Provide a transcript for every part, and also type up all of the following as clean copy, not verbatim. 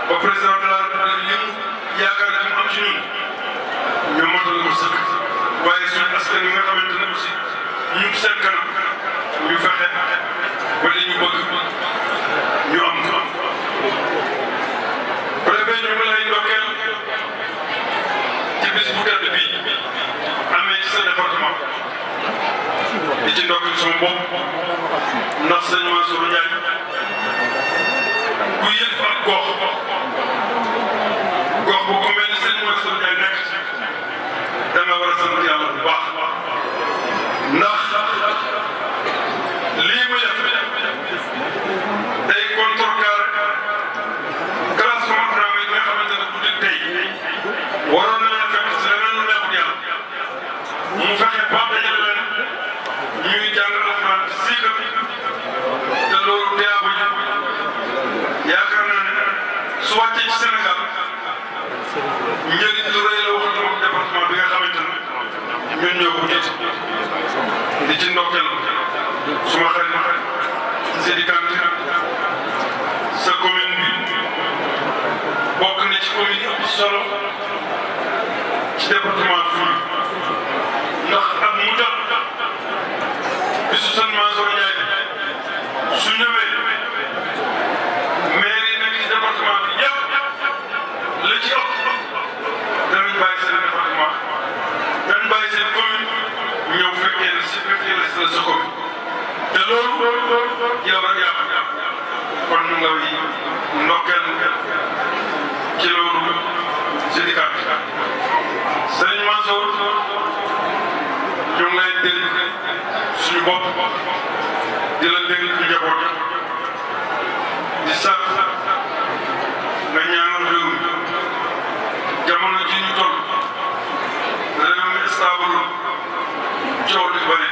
ba président de la République li mu yaakaar ne mu am ci ñun ñu motal ko sëkk waaye suñu askan wi nga xamante ne aussi ñu ngi seen kanam ñu fexe ba li ñu bëgg ñu am ko. préfet ñu ngi lay ndokkeel ci bis bu tedd bi amee ci sa département di ci ndokkeel sama bopp ndax sëñ Mansour Ndiaye ku yëg ak gox bu ko mel ni sëñ Mansour Ndiaye nekk da nga war a sant yàlla bu baax ndax lii mu def day contrecarrer classement programme yi nga xamante ne bu dee tey waroon na leen fekk si leneen lu neexul yàlla mu fexe ba dajale leen ñuy jàng alxuraan siika te loolu teewabu ji yaakaar naa ne su wàccee ci Sénégal njëriñ lu rëy la waxal na département bi nga xamante ne ñun ñoo ko jiite di ci ndokkeel suma xarit Seydi Kanté sa commune bi bokk na ci commune yi ëpp solo ci département fii ndax ak mu jot bisu sëñ Mansour Ndiaye su ñëwee maire yi nekk ci département bi yëpp la ci ëpp danañ bàyyi seen département danañ bàyyi seen commune ñëw fekkee la sa commune te loolu yow rek yaa kon ñu nga yi ndokkeel ci loolu Seydi Kanté sëñ Mansour ñu ngi lay dégg suñu bopp di la dégg ci njaboot di sàkk nga ñaanal réew mi jamono ji ñu toll réew mi stable coow li bëri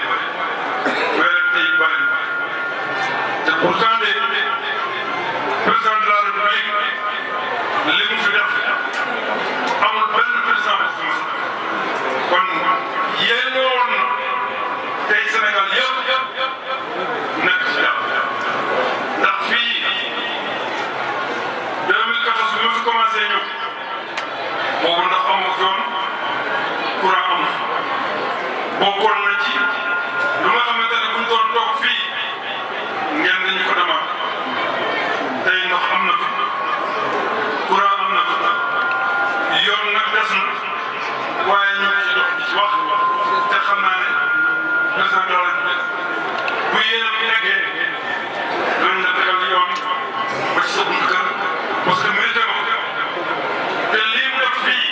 werante yi bëri te pourtant de président de la République li mu fi def amul benn président kon yéen woon na tey Sénégal yëpp nekk ci jàpp ndax fii 2014 bi ma fi commencé ñëw boobu ndax amu yoon courant am bokkoon na ci lu nga xamante ne buñ doon toog fii ngeen dañu ko demande tey ndox am na fi courant am na fi yoon nag des na waaye ñu ngi ci dox di ci wax te xam naa ne président de la République bu yéen a nekkee dinañ la tegal yoon ba ci sa buntu kër parce que mérité ko te lii mu def fii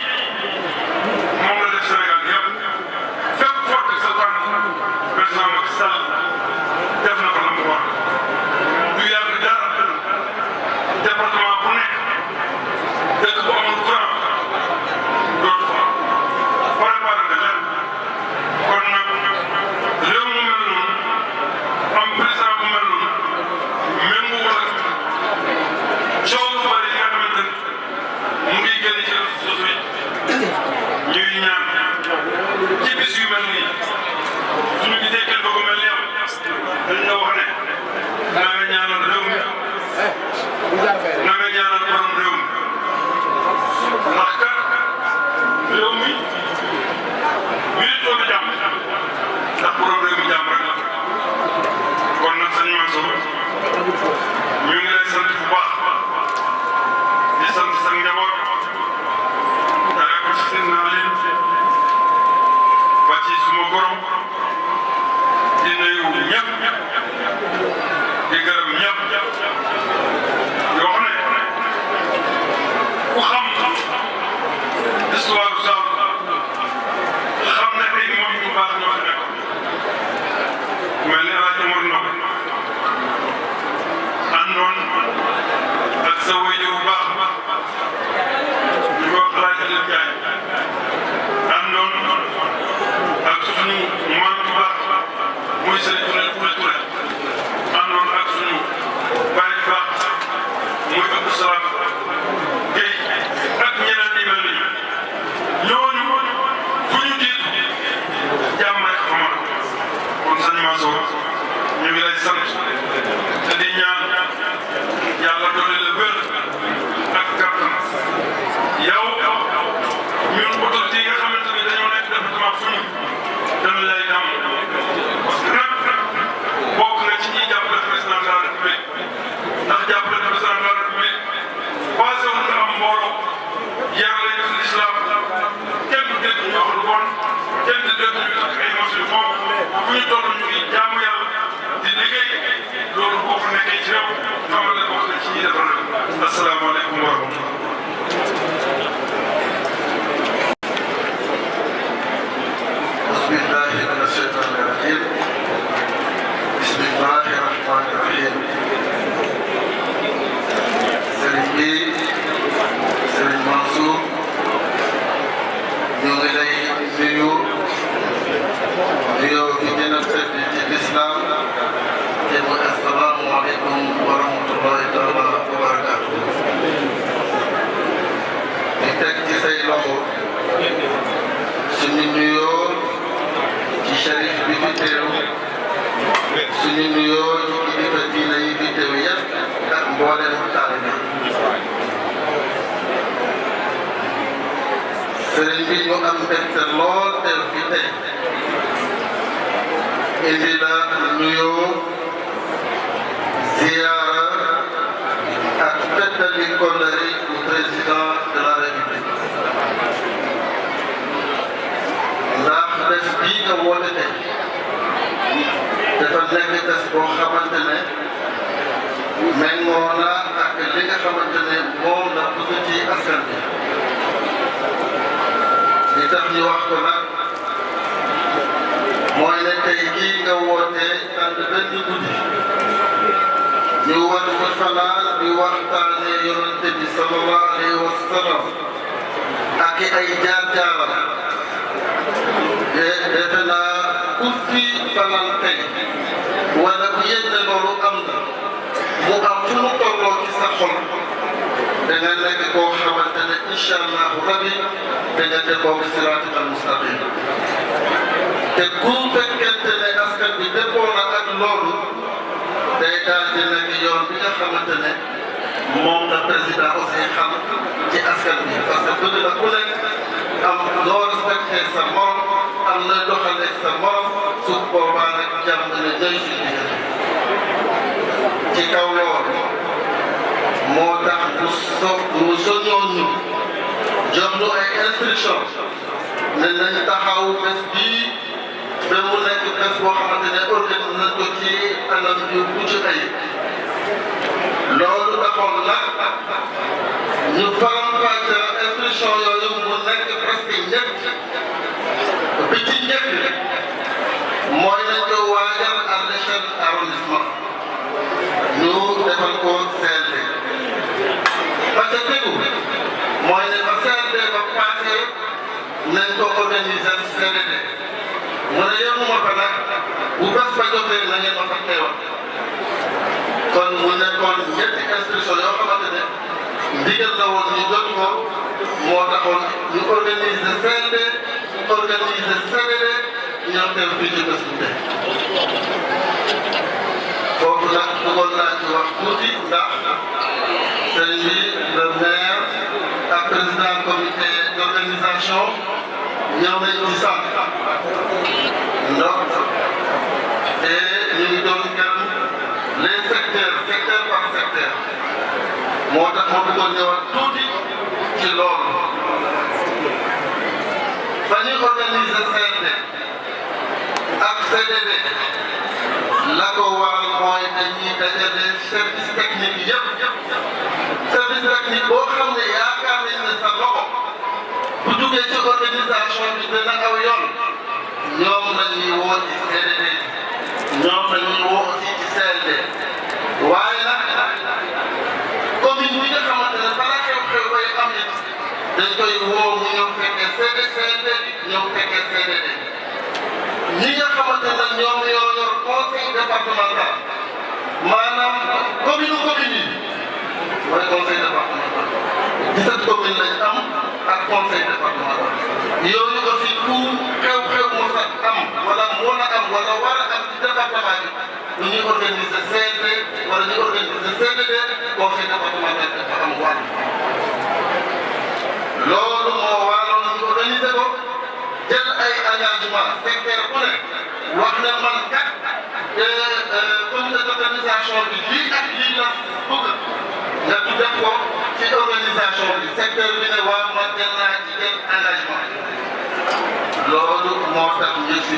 moom la def Sénégal yëpp fépp fort sa tànk président Macky Sall def na ko la mu war du yàgg dara département bu nekk dëkk bu amul courant dootu fa préparé na leen kon nag réew mu mel noonu am président bu mel noonu même bu war coow lu bëri yi nga xamante ne mu ngi génn ci réseaux sociaux yi ñuy ñaan ci bis yu mel nii suñu gisee kilifa bu mel ni yow dañ la wax ne na nga ñaanal réew mi na nga ñaanal borom réew mi ndax kat réew mi militoo bi jàmm ndax borom réew mi jàmm rek la kon nag sëñ Mansour ñu ngi lay sant bu baax di sant sa njaboot dara ko ci seen naa leen ba ci suma borom di nuyu ñëpp di gërëm ñëpp yoo xam ne ku xam histoire Sall xam ne ay mag ñu baax ñoo fi nekk mel ni rajo Mor Ndao àndoon ak sa waajur bu baax ñu ko laaj leen jaay àndoon ak suñu maam bu baax muy Serigne Touré àndoon ak suñu baay bu baax muy Abdou Salam Guèye ak ñeneen ñi mel ni ñooñu fu ñu jiitu jàmm rek xamal kon sëñ Mansour ñu ngi lay sant te di ñaan yàlla doole la wér ak asalaamaaleykum wa rahmatullah. bismillahi mina shaytaani rajiim. bismillahi rahmaani rahiim. sëriñ bi sëriñ Mansour ñu ngi lay nuyu nuyoo bi gën a tedd ci lislaam te mu assalaamu aleykum wa rahmatullahi taala wa barakaatu. di teg ci say loxo suñu nuyoo ci sharif bi fi teew suñu nuyoo ci kilifa diine yi fi teew yëpp ak mboolem taalibe sëriñ bi ñu am mbégte lool teew fi tey indi la nuyoo ziyaara ak feddali kóllëre bu président de la république ndax bés bii nga woote tey dafa nekk bés boo xamante ne méngoo na ak li nga xamante ne moom la bëgg ci askan bi li tax ñu wax ko nag mooy ne tey jii nga woote tànn benn guddi ñu war fa fanaan di waxtaane yonente bi sallallahu alayhi wa sallam ak ay jaar-jaaram defe naa ku fi fanaan tey wala bu yëg ne loolu am na mu am fu mu tolloo ci sa xol da nga nekk koo xamante ne incha allahu rabi da nga dëppoo bi siraatal mustaqim te ku fekkente ne askan bi dëppoo na ak loolu day daal di nekk yoon bi nga xamante ne moom la président aussi xam ci askan bi parce que bëgg na ku nekk am loo respecté sa morom am na doxalee sa morom su boobaa nag jàmm ne ñooy si diggante ci kaw loolu moo tax mu soñoon ñu jox ñu ay instruction ne nañ taxaw bés bii ba mu nekk bés boo xamante ne organisé nañ ko ci anam yu mucc ayib loolu taxoon nag ñu faram-fàcce instruction yooyu mu nekk presque ñett bi ci njëkk mooy nañ ko waajal à l'échelle arrondissement ñu defal ko CLD parce que tegu mooy ne ba CLD ba passé nañ ko organiser CDD mu ne yemuma fa nag bu bés ba jotee na ngeen ma fa teewal kon mu nekkoon ñetti instruction yoo xamante ne ndigal la woon ñu jot ko moo taxoon ñu organiser CLD organiser CDD ñoo teew fii ci bés bu tey foofu nag bëggoon naa ci wax tuuti ndax sëriñ bi le maire ak président comité d'organisation ñëw nañ ci sant ndox te ñu ngi doon gërëm les secteurs secteur par secteur moo tax ma bëggoon ñëwaat tuuti ci loolu ba ñuy organiser CRD ak CDD la ko waral mooy dañuy dajale service technique yëpp service technique boo xam ne yaakaar nañ ne sa loxo bu duggee ci organisation bi dina aw yoon ñoom la ñuy woo ci CDD ñoom la ñuy woo aussi ci CLD waaye nag commune bi nga xamante ne balaa xew-xew bay am it dañ koy woo mu ñëw fekkee CLD ñëw fekkee CDD ñi nga xamante ne ñoom ñoo yor conseil départemental maanaam commune yi mooy conseil départemental 17 communes lañ am ak conseil départemental yooyu aussi tout xew-xew mu sax am wala mën a am wala war a am ci département bi lu ñuy organiser CLD wala ñuy organiser CDD conseil départemental dafa am wàll loolu moo waraloon ñu organiser ko jël ay engagement secteur bu ne wax ne man kat comité d'organisation bi lii ak lii la bëgg nga def ko ci organisation bi secteur bi ne waa man jël naa ci jël engagement loolu moo tax ñu si